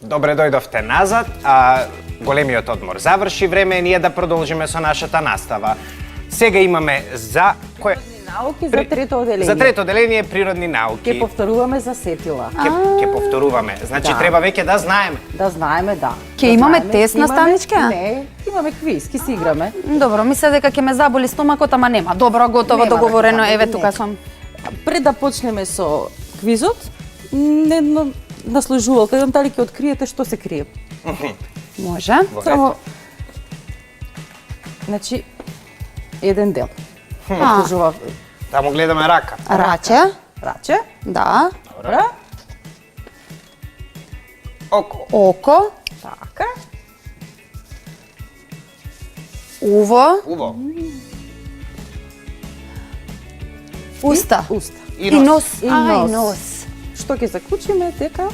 Добре дојдовте назад, а големиот одмор заврши, време е ние да продолжиме со нашата настава. Сега имаме за кој Науки за трето оделение. За трето оделение природни науки. Ќе повторуваме за сетила. Ќе повторуваме. Значи Да. треба веќе да знаеме. Да знаеме, да. Ќе имаме тест, наставничка? Не, имаме квиз, ќе си играме. Добро, мисля дека ќе ме заболи стомакот, ама нема. Добро, готово, Нема договорено. да Еве не. тука сум. Пред да почнеме со квизот, едно наслужувалка, едам дали ќе откриете што се крие. Може. Само, значи, еден дел. А. Служува Таму гледаме рака. Раче. раче, Да. добра, Око. Око. така, Уво. Уво. Уста. уста. И И нос. нос. И Ај, нос. нос. Што ќе заклучиме дека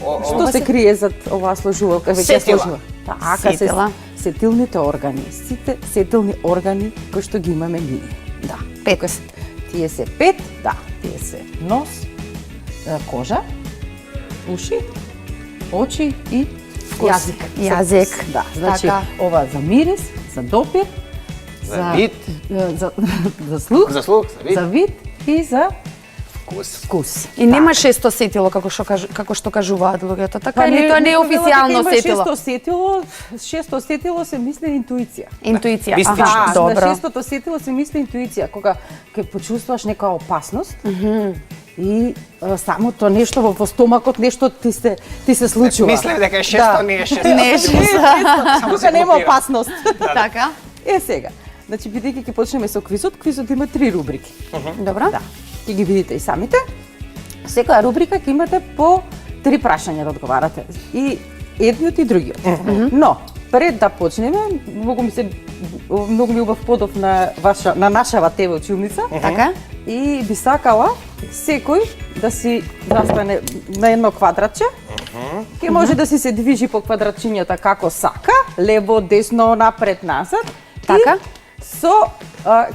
О, што се крие зад оваа сложувалка? Веќе Сетила. сложува. Така, се Сетила. сетилните органи, сите сетилни органи кои што ги имаме ние. Да. Пет. Тука се- Тие се 5, да, тие се нос, кожа, уши, очи и јазик. Јазик. Да, значи Така. ова за мирис, за допир, За вид. за слух, За слух, за вид. за вид и за Вкус. вкус. И нема шесто сетило како што кажуваат луѓето, така или тоа не е официјално сетило. Шесто сетило се мисли интуиција. Интуиција. Мистично. Аха, Да, на добро. шестото сетило се мисли интуиција, кога ќе почувствуваш нека опасност и самото нешто во стомакот, нешто ти се случува. Мислев дека е шесто, не е шесто. Не е шесто. Тука се нема блокира. опасност. Така. Сега, значи бидејќи ќе почнеме со квизот, квизот има 3 рубрики. Добро. Да, ќе ги видите и самите. Секоја рубрика ќе имате по 3 прашања да одговарате. И едниот и другиот. Но, пред да почнеме, многу ми убав подов на нашава ТВ училница. Така. И би сакала секој да си застане на едно квадратче. Ке може да си се движи по квадратчињата како сака, лево, десно, напред, назад. Така. И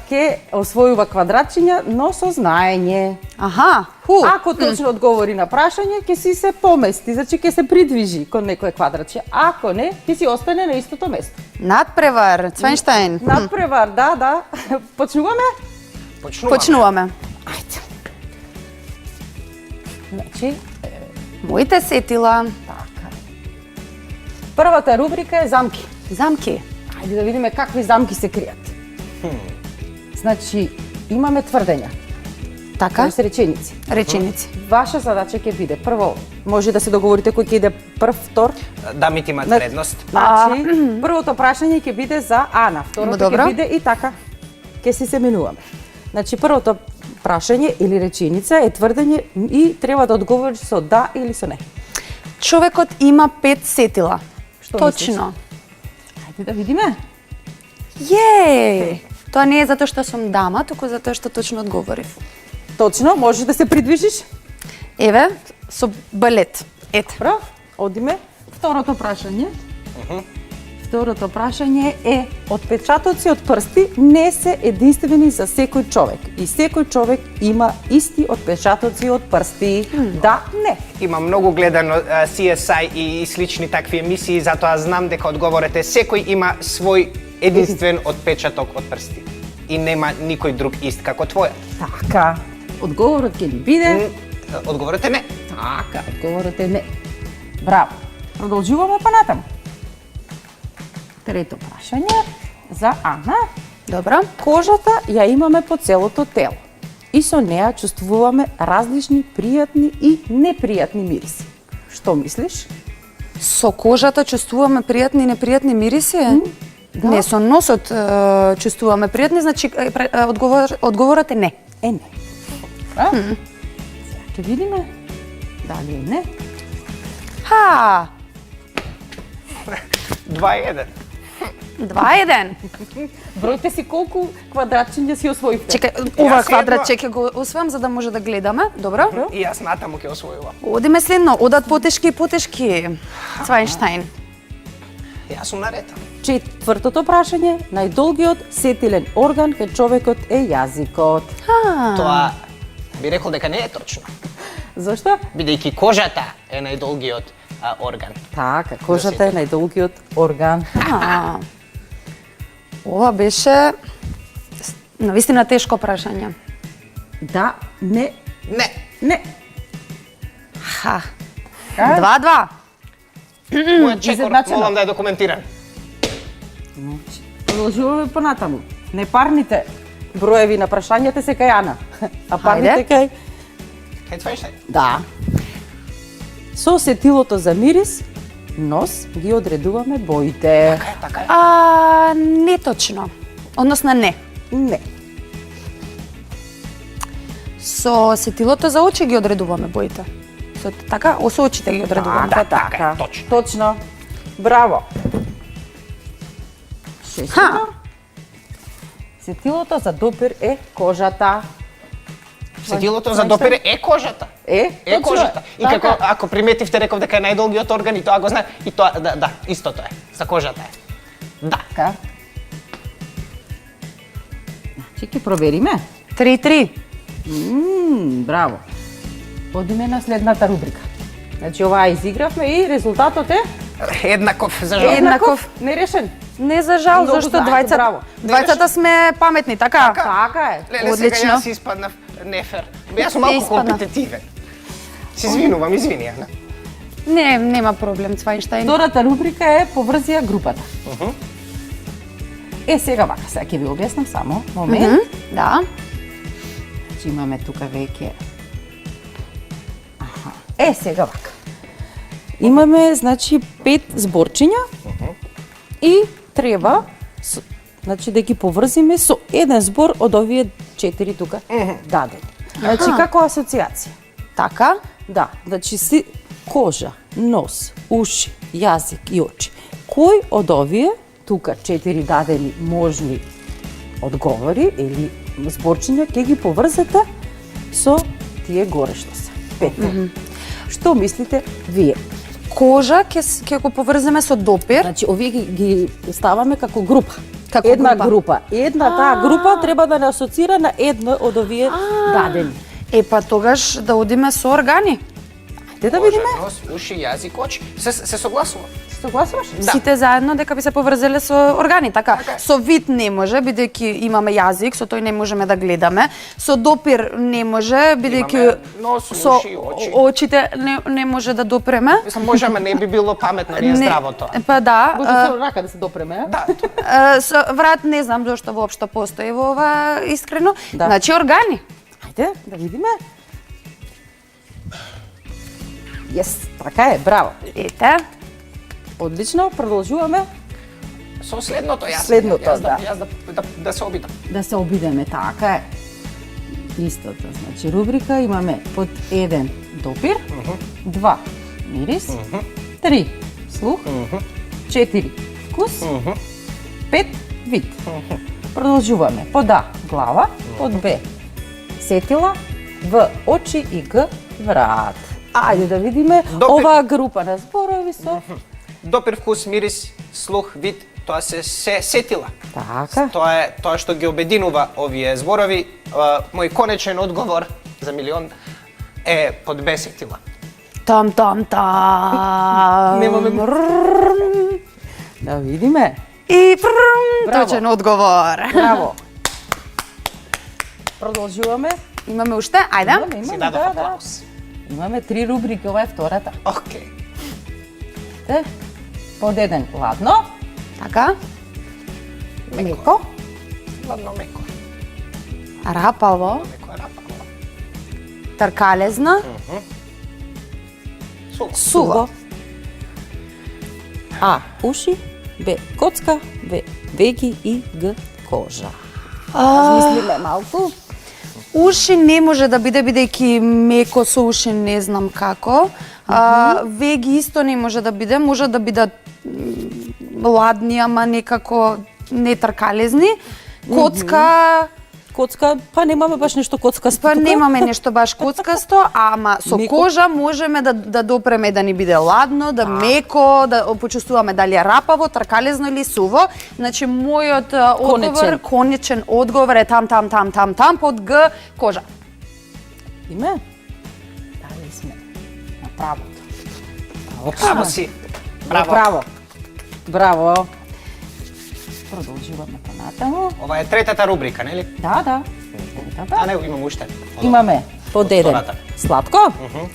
ке освојува квадратчиња, но со знаење. Аха. Ху. Ако точно одговори на прашање, ќе си се помести, значи ќе се придвижи кон некое квадратче. Ако не, ќе си остане на истото место. Надпревар, Цвенштајн. Надпревар, да. Почнуваме? Почнуваме. Ајде. Значи, Моите сетила. така. Првата рубрика е замки. Замки. Ајде да видиме какви замки се кријат. Значи, имаме тврдења. Така. Тоа се реченици. Реченици. Ваша задача ќе биде прво, може да се договорите кој ќе иде прв, втор. Дамите имат предност. Значи, првото прашање ќе биде за Ана, второто Добро. ќе биде и така. Ќе си се менуваме. Значи, првото прашање или реченица е тврдење и треба да одговориш со да или со не. Човекот има 5 сетила. Што Точно. Ајде да видиме. Јеј! Тоа не е затоа што сум дама, туку затоа што точно одговорив. Точно, можеш да се придвижиш. Еве, со балет. Ете. Добро, одиме. Второто прашање. Второто прашање е отпечатоци од прсти не се единствени за секој човек. И секој човек има исти отпечатоци од прсти. Да, не. Има многу гледано CSI и слични такви емисии, затоа знам дека одговорите секој има свој единствен отпечаток од прсти. И нема никој друг ист како твојот. Така. Одговорот ќе ни биде. Одговорите не. Така, одговорот е не. Браво. Продолжуваме па натаму. Трето прашање за Ана. Добро. Кожата ја имаме по целото тело и со неа чувствуваме различни пријатни и непријатни мириси. Што мислиш? Со кожата чувствуваме пријатни и непријатни мириси? Да. Не, со носот чувствуваме пријатни, значи одговорот е не. Е, не. А? Сега ќе видиме дали е не. Ха! 2-1. 2-1. Бројте си колку квадратчиња си освоивте. Чекај, ова Јас квадратче ќе го освојам за да може да гледаме. Добро? И јас натаму ќе освојувам. Одиме следно, одат потешки и потешки. Цвајнштајн. Јас сум наред. Четвртото прашање, најдолгиот сетилен орган кај човекот е јазикот. Тоа би рекол дека не е точно. Зошто? Бидејќи кожата е најдолгиот орган. Така, кожата е најдолгиот орган. Ова беше навистина тешко прашање. Да, не, Не. не. Ха. 2-2. Мојот чекор, изедначено. молам да е документиран. Продолжуваме понатаму. Непарните броеви на прашањата се кај Ана, а парните Ајде. кај... Кај твој Да. Со сетилото за мирис, нос ги одредуваме боите. Така е. Неточно. Односно не. Не. Со сетилото за очи ги одредуваме боите. Со така, со очите ги одредуваме. Така е, точно. Точно. Браво. Шестото. Сетилото за допир е кожата. Сетилото за допир е кожата. Е точно. Кожата. И Така. како ако приметивте реков дека е најдолгиот орган и тоа го знае, и тоа да, истото е. За кожата е. Да. Така. Значи ќе провериме. 3-3. Браво. Одиме на следната рубрика. Значи оваа изигравме и резултатот е Еднаков за жал. Еднаков. нерешен. Не за жал, Многу зашто знаете, браво. двајцата сме паметни, така? Така е. Леле, Одлично. сега јас испаднав нефер. Јас сум малку испадна. компетитивен. Се извинувам, извини, Ана. Не, нема проблем, Цвајнштајн. Втората рубрика е поврзија групата. Сега вака, сега ќе ви објаснам само момент. Да. Значи имаме тука веќе. Сега вака. Имаме, значи, 5 зборчиња и треба, значи, да ги поврзиме со еден збор од овие 4 тука дадени. Значи, како асоциација. Така. Да, значи, си кожа, нос, уши, јазик и очи. Кој од овие, тука 4 дадени можни одговори или зборчиња, ќе ги поврзете со тие горе што се. 5. Што мислите вие? Кожа ќе го поврземе со допир. Значи, овие ги ставаме како група. Како една група. група. Една таа група треба да не асоцира на едно од овие дадени. Па тогаш да одиме со органи. Ајде да Кожа, видиме. нос, уши, јазик, очи. Се согласувам. Согласуваш? Да. Сите заедно дека би се поврзеле со органи, така. Така е. Со вид не може, бидејќи имаме јазик, со тој не можеме да гледаме. Со допир не може, бидејќи Имаме нос, со уши, очи. очите не може да допреме. Мислам, може, ама не би било паметно, не е здраво тоа. Па да. Може со рака да се допреме, Да, Со врат не знам зошто воопшто постои во ова искрено. Да. Значи органи. Ајде да видиме. Така е, браво. Ете. Одлично, продолжуваме со следното јас. Следното, јас да. Јас да се обидам. да се обидеме, така е. Истото, значи рубрика имаме под 1 допир, 2 мирис, 3 слух, 4 вкус, 5 вид. Продолжуваме. Под А глава, под Б сетила, В очи и Г врат. Ајде да видиме Допир. оваа група на зборови со Допир, вкус, мирис, слух, вид, тоа се сетила. така. Тоа што ги обединува овие зборови. Мој конечен одговор за милион е под Б сетила. Там. Немаме да видиме. И Браво. точен одговор. Браво. Продолжуваме. Имаме уште? Ајде. Си дадов аплаус. Имаме 3 рубрики, ова е втората. Океј. Те, под 1 ладно, Така. меко, Ладно меко. Рапаво. Меко рапало. Тркалезно. суво. А уши, Б коцка, В веги и Г кожа. Размислиме малку. Уши не може да биде, бидејќи меко со уши не знам како. Веги исто не може да биде, може да бидат ладни, ама некако не тркалезни. Коцка, Коцка, па немаме баш нешто коцкасто. па тука. немаме нешто баш коцкасто, ама со Меко. кожа можеме да допреме да ни биде ладно, да меко, да почувствуваме дали е рапаво, тркалезно или суво. Значи мојот одговор, конечен одговор е там под Г кожа. Име? Дали сме на правото. Право си. Браво. Браво. Браво. Продолжуваме понатаму. Ова е третата рубрика, нели? Да. А не, имам уште. Имаме под еден Втората. сладко,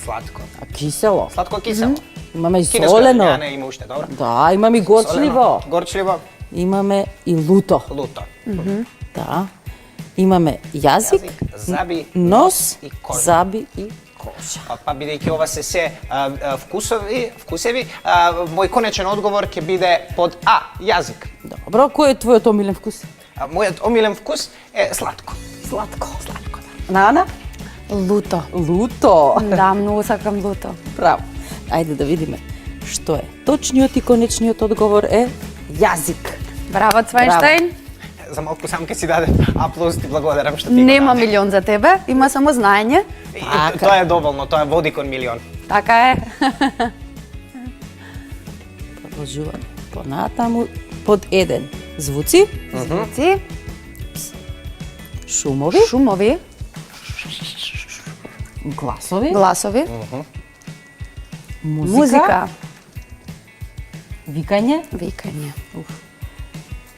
Сладко. а кисело. Сладко кисело. Имаме и Кинеско, солено. не, има уште, добро. Да, имаме и горчливо. Солено, горчливо, Имаме и луто. луто. Да. Имаме јазик, Јазик, заби, нос, и кожа. заби и кожа. Па бидејќи ова се вкусеви, мој конечен одговор ќе биде под А, јазик. Добро, кој е твојот омилен вкус? Мојот омилен вкус е сладко. Сладко. Сладко, да. Нана? Луто. Луто. Да, многу сакам луто. Браво. Ајде да видиме што е. Точниот и конечниот одговор е јазик. Браво, Цвајнштајн. За малку сам ке си даде аплауз, ти благодарам што ти Нема го даде. милион за тебе, има само знаење. И тоа е доволно, тоа води кон милион. Така е. Продолжуваме. Понатаму под еден. Звуци, Звуци, шумови, шумови, гласови, гласови, музика, музика, викање, викање.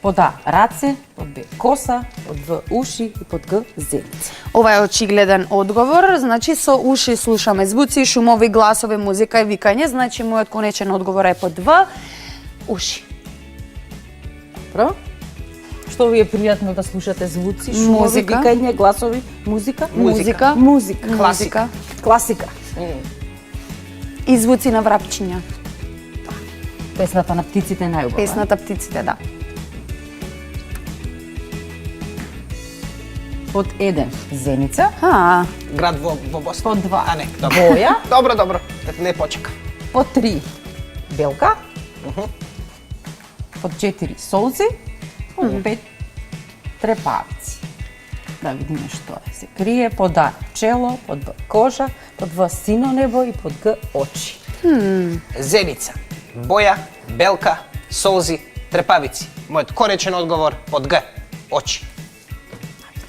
под А раце, под Б коса, под В уши и под Г зеница. Ова е очигледен одговор, значи со уши слушаме звуци, шумови, гласови, музика и викање, значи мојот конечен одговор е под В, уши. Добро? Што ви е пријатно да слушате звуци, шумови, Музика. викање, гласови, музика? Музика. Музика. Класика. Класика. И звуци на врапчиња. Песната на птиците е најубава. Песната птиците, да. Под еден зеница, Град во Босна. под два А не, добро. боја, Добро. Не почека. под три белка, под 4 солзи, под 5 трепавици. Да видиме што е. Се крие под А пчело, под Б кожа, под В сино небо и под Г очи. Зеница, боја, белка, солзи, трепавици. Мојот коречен одговор под Г, очи.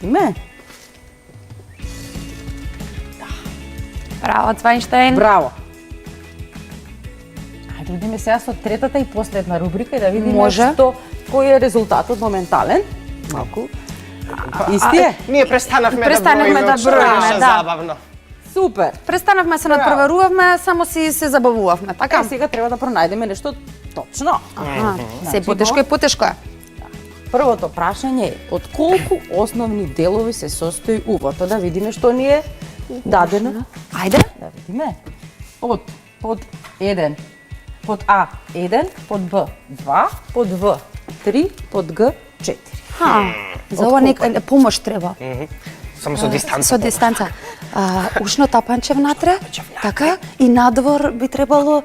Име? Браво, Цвајнштајн. Браво. Ајде да видиме сега со третата и последна рубрика и да видиме Може. што кој е резултатот моментален. Малку. Исти е? Ние престанавме Престанавме да што броиме, беше да. забавно. Супер. Престанавме се надпреварувавме, само си се забавувавме, Така, така? сега треба да пронајдеме нешто точно. Се потешко и потешко е. Првото прашање е од колку основни делови се состои увото? Да видиме што ни е дадено. Ајде. Да видиме. Под 1, под А 1, под Б 2, под В 3, под Г 4. За ова нека помош треба. Само со дистанца. Со дистанца. Ушно тапанче внатре, така, и надвор би требало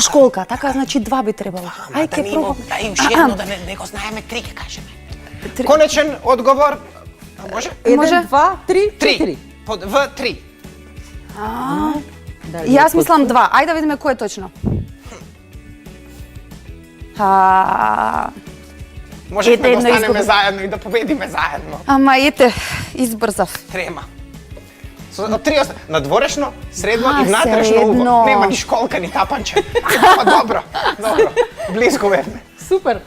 школка, така, значи 2 би требало. Ај, ке пробам. Да, и уште едно, да не го знаеме, 3 ќе кажеме. Конечен одговор, а може? 1, 2, 3, 4. 3. Под В 3. Јас мислам 2. Ајде да видиме кој е точно. Можевме Ете, да едно останеме изгуби. заедно и да победиме заедно. Ама ете, избрзав. Трема. Од 3 надворешно, средно и внатрешно средно. уво. Нема ни школка, ни тапанче. Ама добро. Близко бевме. Супер.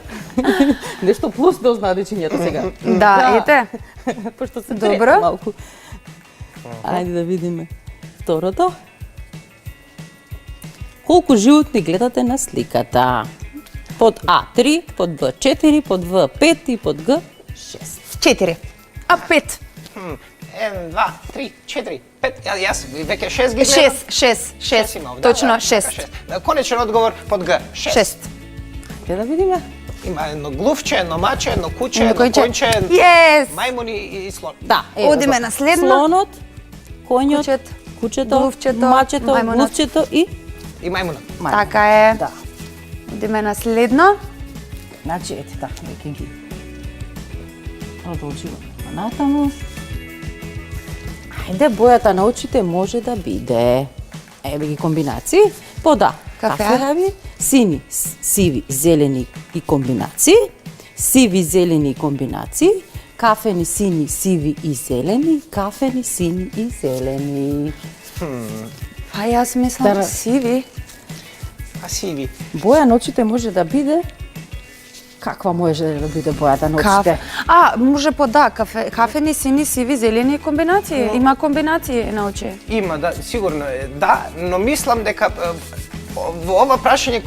Нешто плюс да ознаат дечињата сега. Да, ете. Пошто се Добро. трета малку. Ајде да видиме второто. Колку животни гледате на сликата? Под А 3, под Б 4, под В 5 и под Г 6. 4. 5. 1, 2, 3, 4, 5. Јас веќе 6 ги гледам. 6. има овде. Точно, Да, 6. Конечен одговор под Г. 6. 6. Ајде да видиме. Има едно глувче, едно маче, едно куче, Едно едно коњче. конче, Yes! мајмуни и слон. Да, Одиме на следно. Слонот, коњот, Кучет, кучето, глувчето, мачето, мајмунот. глувчето и И мајмунот. мајмунот. Така е. Да. Одиме на следно. Значи, ете така, веќе ги продолжуваме натаму. Ајде, бојата на очите може да биде. Еве ги комбинации. Под А, Кафе. кафеави, сини, сиви, зелени и комбинации, сиви, зелени и комбинации, кафени, сини, сиви и зелени, кафени, сини и зелени. А јас мислам Да. сиви. А сиви? Боја на очите може да биде каква може да биде бојата на Кафе. очите? Може кафени, сини, сиви, зелени комбинации. Има комбинации на очи. Има, да, сигурно е. Да, но мислам дека во ова прашање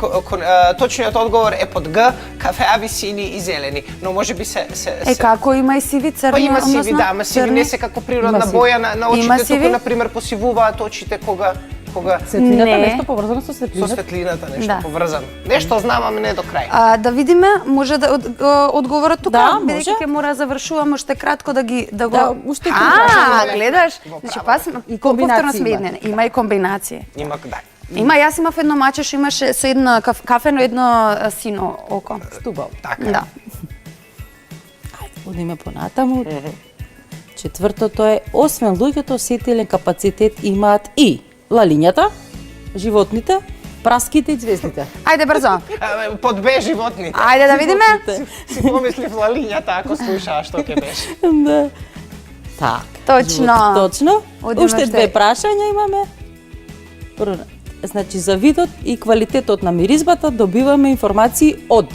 точниот одговор е под Г, кафеави, сини и зелени. Но може би се Како има и сиви, црни, Па има сиви, односно, да, ама сиви не се како природна Има сиви. боја на Има очите, сиви? туку на пример посивуваат очите кога Светлината Не. нешто поврзано со со светлината. светлината нешто Да. поврзано. Нешто знам, ама не до крај. Да видиме, може да одговорат тука, Да, бидејќи може. ќе мора да завршувам уште кратко да го Да, уште три прашања. гледаш? Во Значи право. пас И повторно комбинации сме има. еднени. Има и комбинации. Има, да. Има, јас имав едно маче што имаше со едно кафено, едно сино око. Стубаво. Така. Да. Одиме понатаму. Четвртото е, освен луѓето, сетилен капацитет имаат и лалињата, животните, праските и звездите. Ајде брзо. Под Б животните. Ајде да видиме. Си помислив лалињата ако слушаа што ќе беше. Да. Так. Точно. Точно. Одиме Уште уште. две прашања имаме. Прво, значи за видот и квалитетот на миризбата добиваме информации од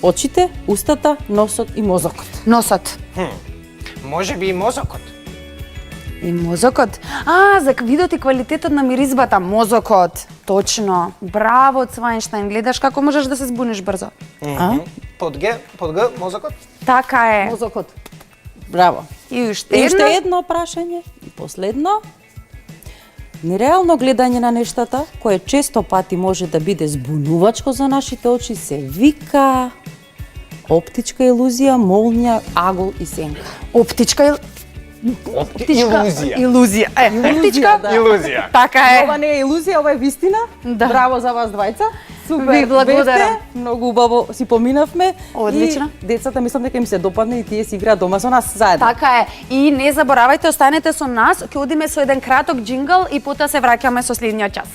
очите, устата, носот и мозокот. Носот. Може би и мозокот. И мозокот. За видот и квалитетот на миризбата, мозокот. Точно. Браво, Цвајнштајн. Гледаш како можеш да се збуниш брзо. Под Г, мозокот. Така е. Мозокот. Браво. И уште И едно. уште едно прашање и последно. Нереално гледање на нештата, кое често пати може да биде збунувачко за нашите очи, се вика оптичка илузија, молња, агол и сенка. Оптичка Илузија. илузија. Оптичка да. Илузија. Така е. Ова не е илузија, ова е вистина. Да. Браво за вас двајца. Супер. Ви благодарам. бевте, многу убаво си поминавме. Одлично. И децата мислам дека им се допадне и тие си играат дома со нас заедно. Така е. И не заборавајте, останете со нас, ќе одиме со еден краток џингл и потоа се враќаме со следниот час.